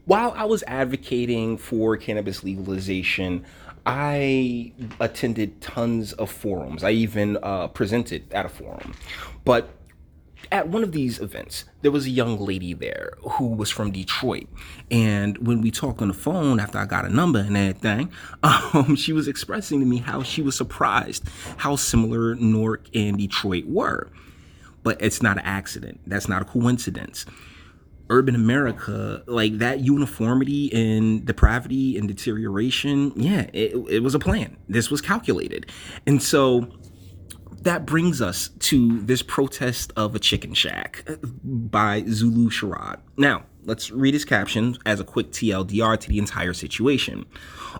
While I was advocating for cannabis legalization, I attended tons of forums. I even presented at a forum. But at one of these events, there was a young lady there who was from Detroit. And when we talked on the phone after I got a number and everything, she was expressing to me how she was surprised how similar Newark and Detroit were. But it's not an accident. That's not a coincidence. Urban America, like that uniformity and depravity and deterioration, yeah, it was a plan. This was calculated. And so that brings us to this protest of a chicken shack by Zulu Sharod. Now, let's read his caption as a quick TLDR to the entire situation.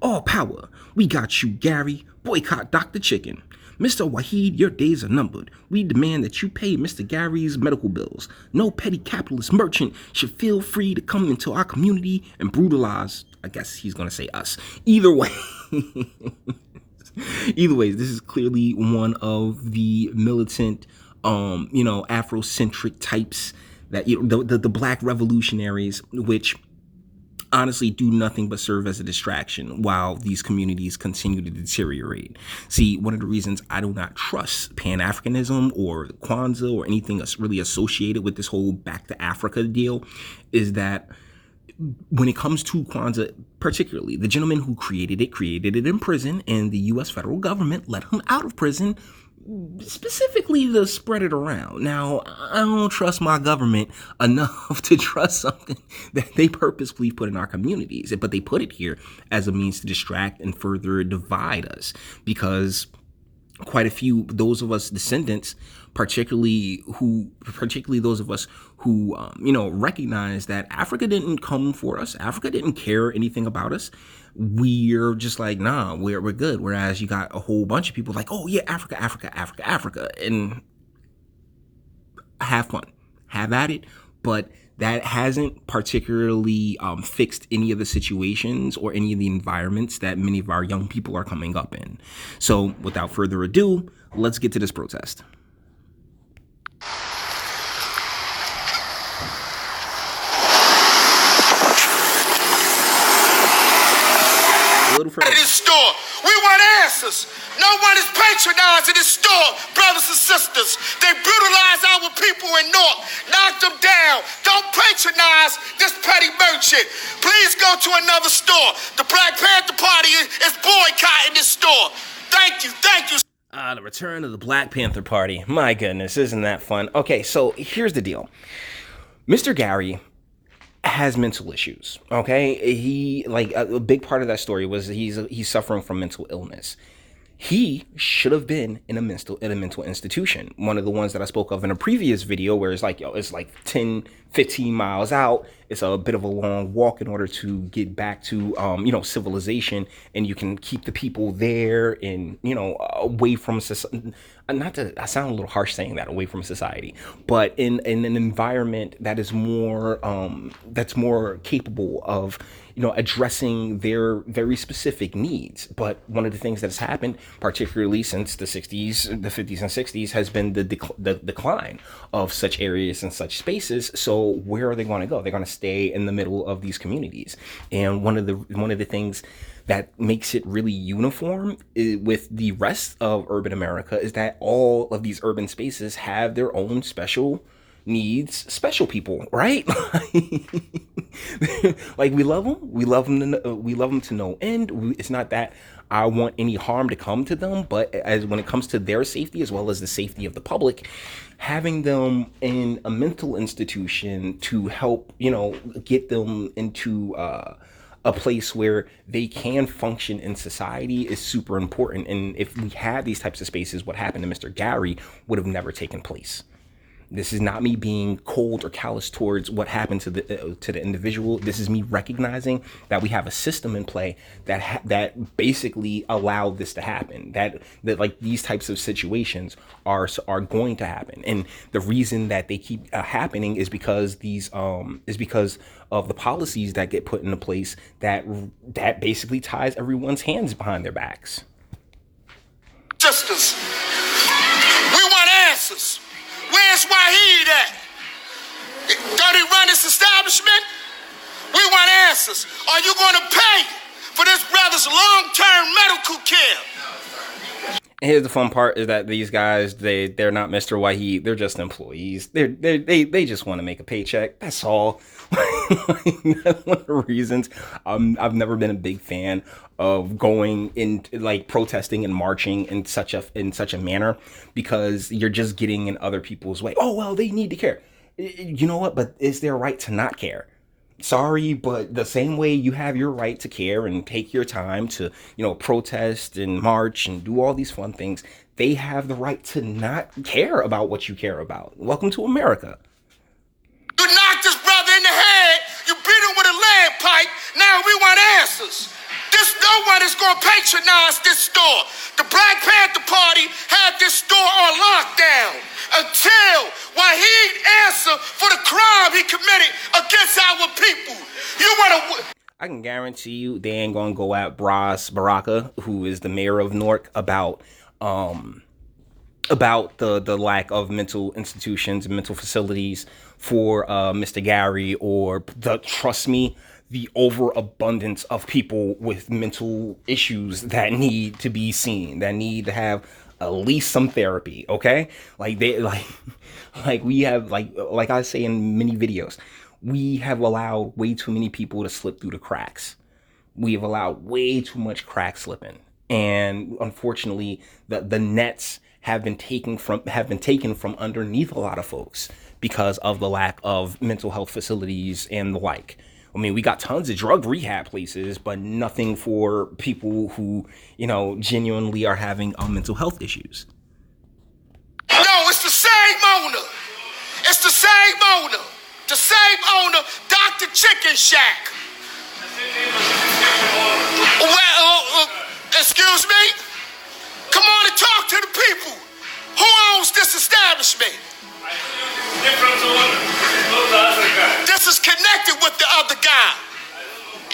All power. We got you, Gary. Boycott Dr. Chicken. Mr. Wahid, your days are numbered. We demand that you pay Mr. Gary's medical bills. No petty capitalist merchant should feel free to come into our community and brutalize, I guess he's going to say us. Either way, this is clearly one of the militant, Afrocentric types that, the black revolutionaries, which honestly do nothing but serve as a distraction while these communities continue to deteriorate. See, one of the reasons I do not trust Pan-Africanism or Kwanzaa or anything that's really associated with this whole back to Africa deal is that when it comes to Kwanzaa, particularly, the gentleman who created it in prison, and the U.S. federal government let him out of prison specifically to spread it around. Now, I don't trust my government enough to trust something that they purposefully put in our communities, but they put it here as a means to distract and further divide us, because quite a few, those of us descendants, particularly those of us who, recognize that Africa didn't come for us. Africa didn't care anything about us. We're just like, nah, we're good. Whereas you got a whole bunch of people like, oh yeah, Africa, and have fun, have at it. But that hasn't particularly fixed any of the situations or any of the environments that many of our young people are coming up in. So without further ado, let's get to this protest. A little further. This store, we want answers. No one is patronizing this store, brothers and sisters. They brutalize our people in North, knock them down. Don't patronize this petty merchant. Please go to another store. The Black Panther Party is boycotting this store. Thank you. The return of the Black Panther Party. My goodness, isn't that fun? Okay, so here's the deal. Mr. Gary has mental issues. Okay, he, like, a big part of that story was he's suffering from mental illness. He should have been in a mental institution. One of the ones that I spoke of in a previous video, where it's like, it's like 10, 15 miles out. It's a bit of a long walk in order to get back to, civilization, and you can keep the people there and, away from society. Not to, I sound a little harsh saying that, away from society, but in an environment that is more capable of, addressing their very specific needs. But one of the things that has happened, particularly since the 50s and 60s, has been the decline of such areas and such spaces. So where are they going to go? They're going to stay in the middle of these communities. And one of the things that makes it really uniform with the rest of urban America is that all of these urban spaces have their own special needs, special people, right? Like, we love them to no end. It's not that I want any harm to come to them, but as when it comes to their safety as well as the safety of the public, having them in a mental institution to help, get them into a place where they can function in society is super important. And if we had these types of spaces, what happened to Mr. Gary would have never taken place. This is not me being cold or callous towards what happened to the individual. This is me recognizing that we have a system in play that basically allowed this to happen. That like these types of situations are going to happen, and the reason that they keep happening is because because of the policies that get put into place that basically ties everyone's hands behind their backs. Sisters, we want answers. Where's Wahid at? Don't he run this establishment? We want answers. answers. Are you going to pay for this brother's long-term medical care? Here's the fun part is that these guys, they're not Mr. Wahid. They're just employees. They just want to make a paycheck. That's all. That's one of the reasons I've never been a big fan of going in, like, protesting and marching in such a manner, because you're just getting in other people's way. Oh, well, they need to care. You know what? But it's their right to not care. Sorry, but the same way you have your right to care and take your time to, protest and march and do all these fun things, they have the right to not care about what you care about. Welcome to America. You knocked this brother in the head. You beat him with a lead pipe. Now we want answers. No one is going to patronize this store. The Black Panther Party had this store on lockdown until Wahid answered for the crime he committed against our people. You want to... I can guarantee you they ain't going to go at Bras Baraka, who is the mayor of Newark, about the lack of mental institutions and mental facilities for Mr. Gary, or trust me, the overabundance of people with mental issues that need to be seen, that need to have at least some therapy. Okay, we have, like I say in many videos, we have allowed way too many people to slip through the cracks. We have allowed way too much crack slipping, and unfortunately, the nets have been taken from underneath a lot of folks because of the lack of mental health facilities and the like. I mean, we got tons of drug rehab places, but nothing for people who, genuinely are having mental health issues. No, it's the same owner. It's the same owner. The same owner, Dr. Chicken Shack. Well, excuse me? Come on and talk to the people. Who owns this establishment? Different owner. This is connected with the other guy.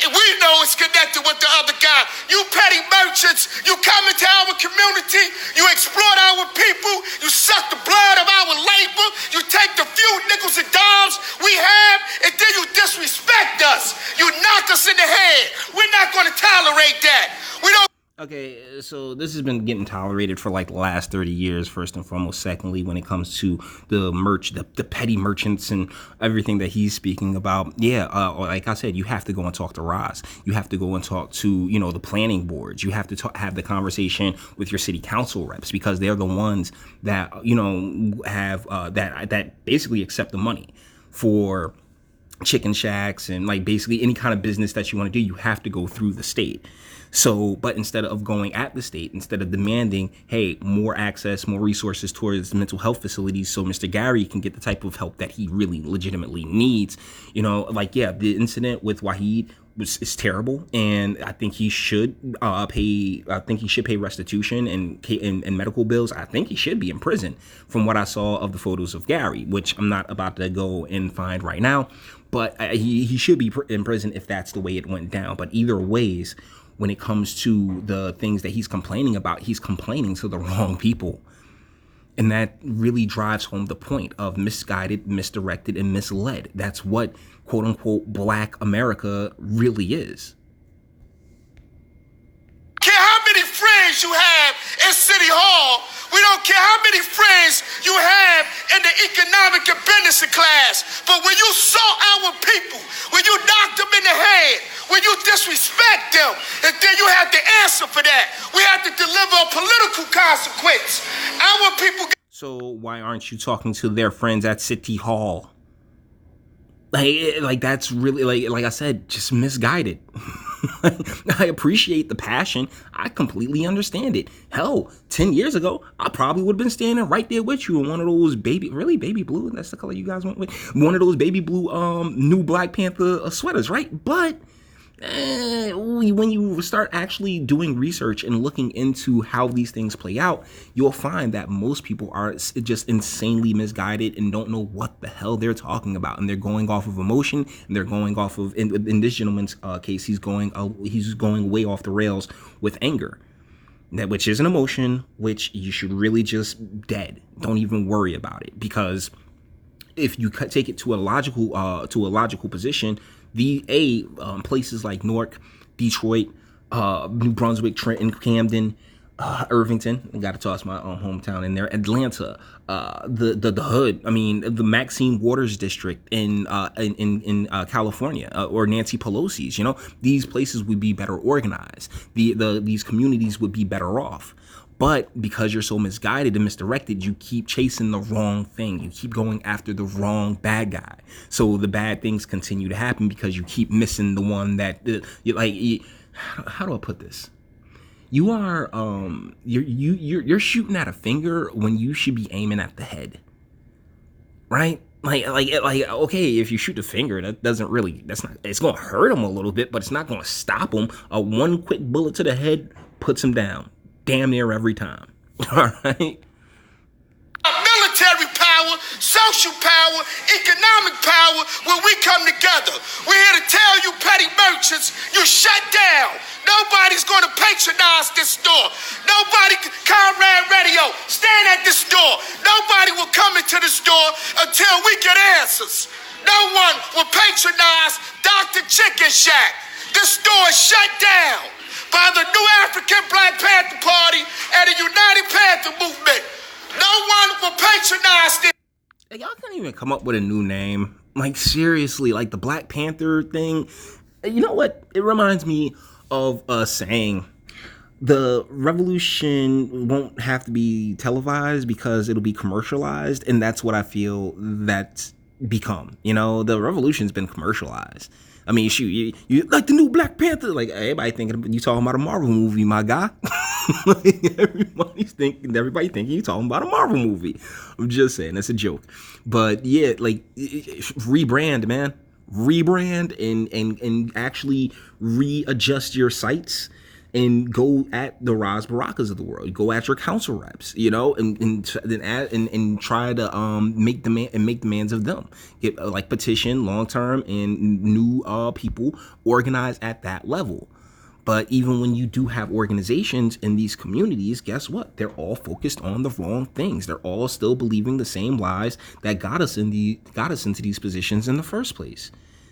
We know it's connected with the other guy. You petty merchants, you come into our community, you exploit our people, you suck the blood of our labor, you take the few nickels and dimes we have, and then you disrespect us. You knock us in the head. We're not going to tolerate that. We don't. Okay, so this has been getting tolerated for like the last 30 years, first and foremost. Secondly, when it comes to the petty merchants and everything that he's speaking about, like I said, you have to go and talk to Roz. You have to go and talk to, the planning boards. You have to have the conversation with your city council reps, because they're the ones that, have that basically accept the money for chicken shacks and like basically any kind of business that you want to do. You have to go through the state. So, but instead of going at the state, instead of demanding, hey, more access, more resources towards mental health facilities so Mr. Gary can get the type of help that he really legitimately needs, the incident with Wahid is terrible, and I think he should pay restitution and medical bills. I think he should be in prison from what I saw of the photos of Gary, which I'm not about to go and find right now, but he should be in prison if that's the way it went down. But either ways, when it comes to the things that he's complaining about, he's complaining to the wrong people. And that really drives home the point of misguided, misdirected, and misled. That's what, quote unquote, Black America really is. Care how many friends you have in City Hall. We don't care how many friends you have in the economic and business class. But when you saw our people, when you knocked them in the head, when you disrespect them, and then you have to answer for that. We have to deliver a political consequence. Our people... So why aren't you talking to their friends at City Hall? Like that's really, like I said, just misguided. I appreciate the passion. I completely understand it. Hell, 10 years ago, I probably would have been standing right there with you in one of those baby blue. That's the color you guys went with. One of those baby blue new Black Panther sweaters, right? But when you start actually doing research and looking into how these things play out, you'll find that most people are just insanely misguided and don't know what the hell they're talking about, and they're going off of emotion, and they're going off of, in this gentleman's case, he's going way off the rails with anger, which is an emotion which you should really just dead. Don't even worry about it, because if you take it to a logical position, Places like Newark, Detroit, New Brunswick, Trenton, Camden, Irvington. I got to toss my hometown in there. Atlanta, the hood. I mean, the Maxine Waters district in California, or Nancy Pelosi's. You know, these places would be better organized. These communities would be better off. But because you're so misguided and misdirected, you keep chasing the wrong thing. You keep going after the wrong bad guy. So the bad things continue to happen because you keep missing the one that how do I put this? You are you're shooting at a finger when you should be aiming at the head, right? Okay, if you shoot the finger, it's gonna hurt him a little bit, but it's not gonna stop him. One quick bullet to the head puts him down, damn near every time. All right. Military power, social power, economic power, when we come together. We're here to tell you petty merchants, you shut down. Nobody's going to patronize this store. Nobody, Comrade Radio, stand at this store. Nobody will come into the store until we get answers. No one will patronize Dr. Chicken Shack. This store is shut down by the New African Black Panther Party and the United Panther Movement. No one will patronize this. Y'all can't even come up with a new name. Like, seriously, like the Black Panther thing. You know what? It reminds me of a saying. The revolution won't have to be televised because it'll be commercialized. And that's what I feel that's become. You know, the revolution's been commercialized. I mean, shoot, you like the new Black Panther? Like, everybody thinking you talking about a Marvel movie, my guy. Like, everybody thinking you talking about a Marvel movie. I'm just saying, it's a joke. But yeah, like, rebrand, man. Rebrand and actually readjust your sights and go at the Ras Barakas of the world. Go at your council reps, you know, and try to make demands of them. Get petition long term and new people organized at that level. But even when you do have organizations in these communities, guess what? They're all focused on the wrong things. They're all still believing the same lies that got us into these positions in the first place.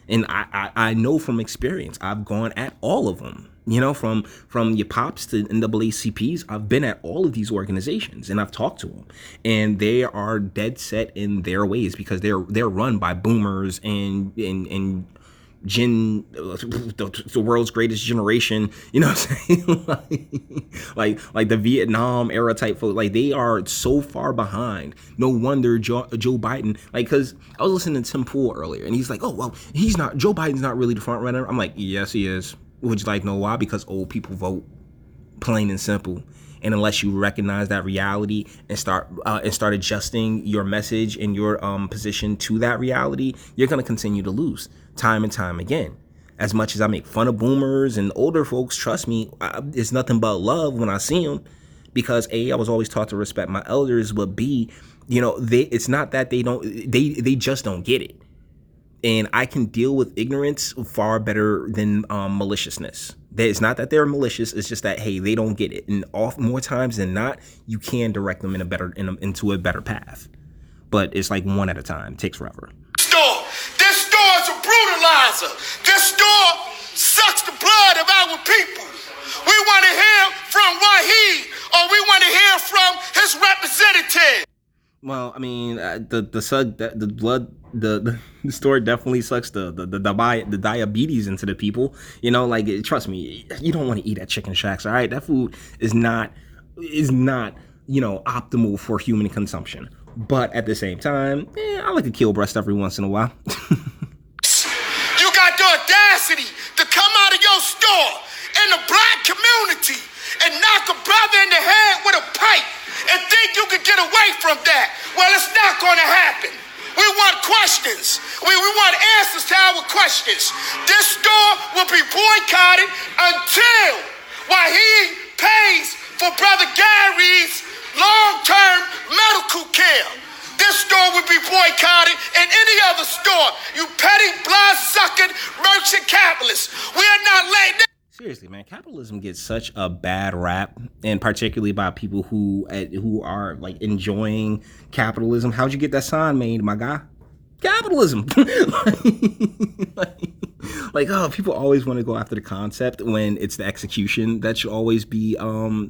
And I know from experience, I've gone at all of them. You know, from your pops to NAACPs, I've been at all of these organizations and I've talked to them, and they are dead set in their ways because they're run by boomers and the world's greatest generation. You know what I'm saying? like the Vietnam era type folks. Like, they are so far behind. No wonder Joe Biden. Like, because I was listening to Tim Pool earlier, and he's like, "Oh well, Joe Biden's not really the front runner." I'm like, "Yes, he is." Would you like to know why? Because old people vote, plain and simple. And unless you recognize that reality and start adjusting your message and your position to that reality, you're going to continue to lose time and time again. As much as I make fun of boomers and older folks, trust me, it's nothing but love when I see them. Because A, I was always taught to respect my elders, but B, you know, it's not that they just don't get it. And I can deal with ignorance far better than maliciousness. It's not that they're malicious. It's just that, hey, they don't get it. And more times than not, you can direct them into a better path. But it's like one at a time. It takes forever. This store is a brutalizer. This store sucks the blood of our people. We want to hear from Wahid, or we want to hear from his representative. Well, I mean, the store definitely sucks the diabetes into the people. You know, like, trust me, you don't want to eat at chicken shacks. All right, that food is not optimal for human consumption. But at the same time, I like a kill breast every once in a while. You got the audacity to come out of your store in the black community and knock a brother in the head with a pipe and think you can get away from that. Well, it's not going to happen. We want questions. We want answers to our questions. This store will be boycotted until Wahid pays for Brother Gary's long-term medical care. This store will be boycotted, and any other store. You petty, blood-sucking merchant capitalists. We are not letting it. Seriously, man, capitalism gets such a bad rap, and particularly by people who are like enjoying capitalism. How'd you get that sign made, my guy? Capitalism. Like, oh, people always want to go after the concept when it's the execution that should always be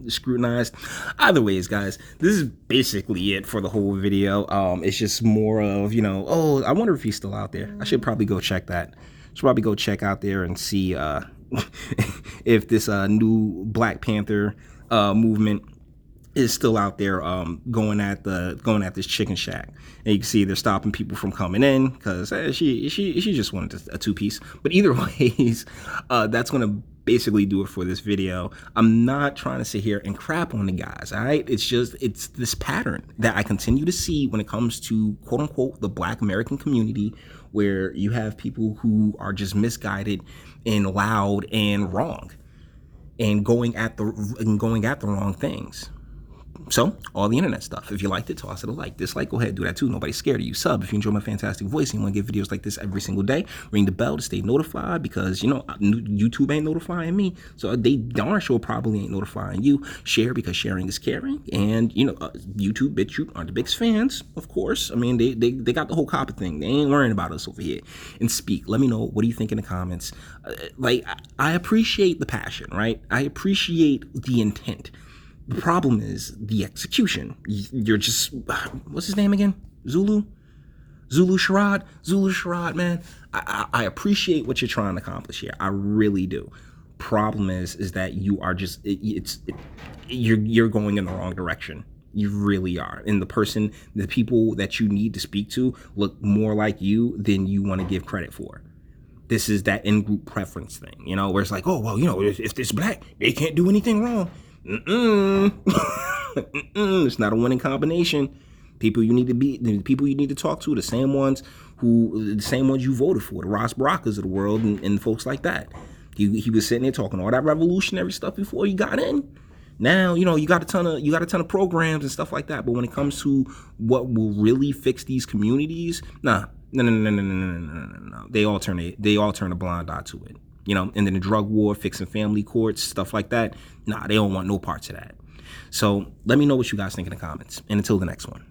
scrutinized. Either ways, guys, this is basically it for the whole video. It's just more of, oh, I wonder if he's still out there. I should probably go check that. Should probably go check out there and see if this new Black Panther movement is still out there going at this chicken shack. And you can see they're stopping people from coming in because she just wanted a two-piece. But either ways, that's gonna basically do it for this video. I'm not trying to sit here and crap on the guys, all right? It's this pattern that I continue to see when it comes to quote unquote the Black American community, where you have people who are just misguided and loud and wrong and going at the wrong things. So, all the internet stuff. If you liked it, toss it a like. Dislike, go ahead, do that too. Nobody's scared of you. Sub if you enjoy my fantastic voice and you want to get videos like this every single day. Ring the bell to stay notified because, YouTube ain't notifying me. So, they darn sure probably ain't notifying you. Share because sharing is caring. And, YouTube, BitChute are the biggest fans, of course. I mean, they got the whole copper thing. They ain't worrying about us over here. And speak. Let me know. What do you think in the comments? I appreciate the passion, right? I appreciate the intent. The problem is the execution. You're just, what's his name again? Zulu? Sharod? Zulu Sharod, man. I appreciate what you're trying to accomplish here. I really do. Problem is that you are just, you're going in the wrong direction. You really are. And the people that you need to speak to look more like you than you want to give credit for. This is that in-group preference thing, where it's like, oh, well, if it's Black, they can't do anything wrong. It's not a winning combination. The people you need to talk to, the same ones you voted for, the Ross Baracas of the world and folks like that. He was sitting there talking all that revolutionary stuff before he got in. Now, you got a ton of programs and stuff like that, but when it comes to what will really fix these communities, no. They all turn a blind eye to it. And then the drug war, fixing family courts, stuff like that. Nah, they don't want no parts of that. So let me know what you guys think in the comments. And until the next one.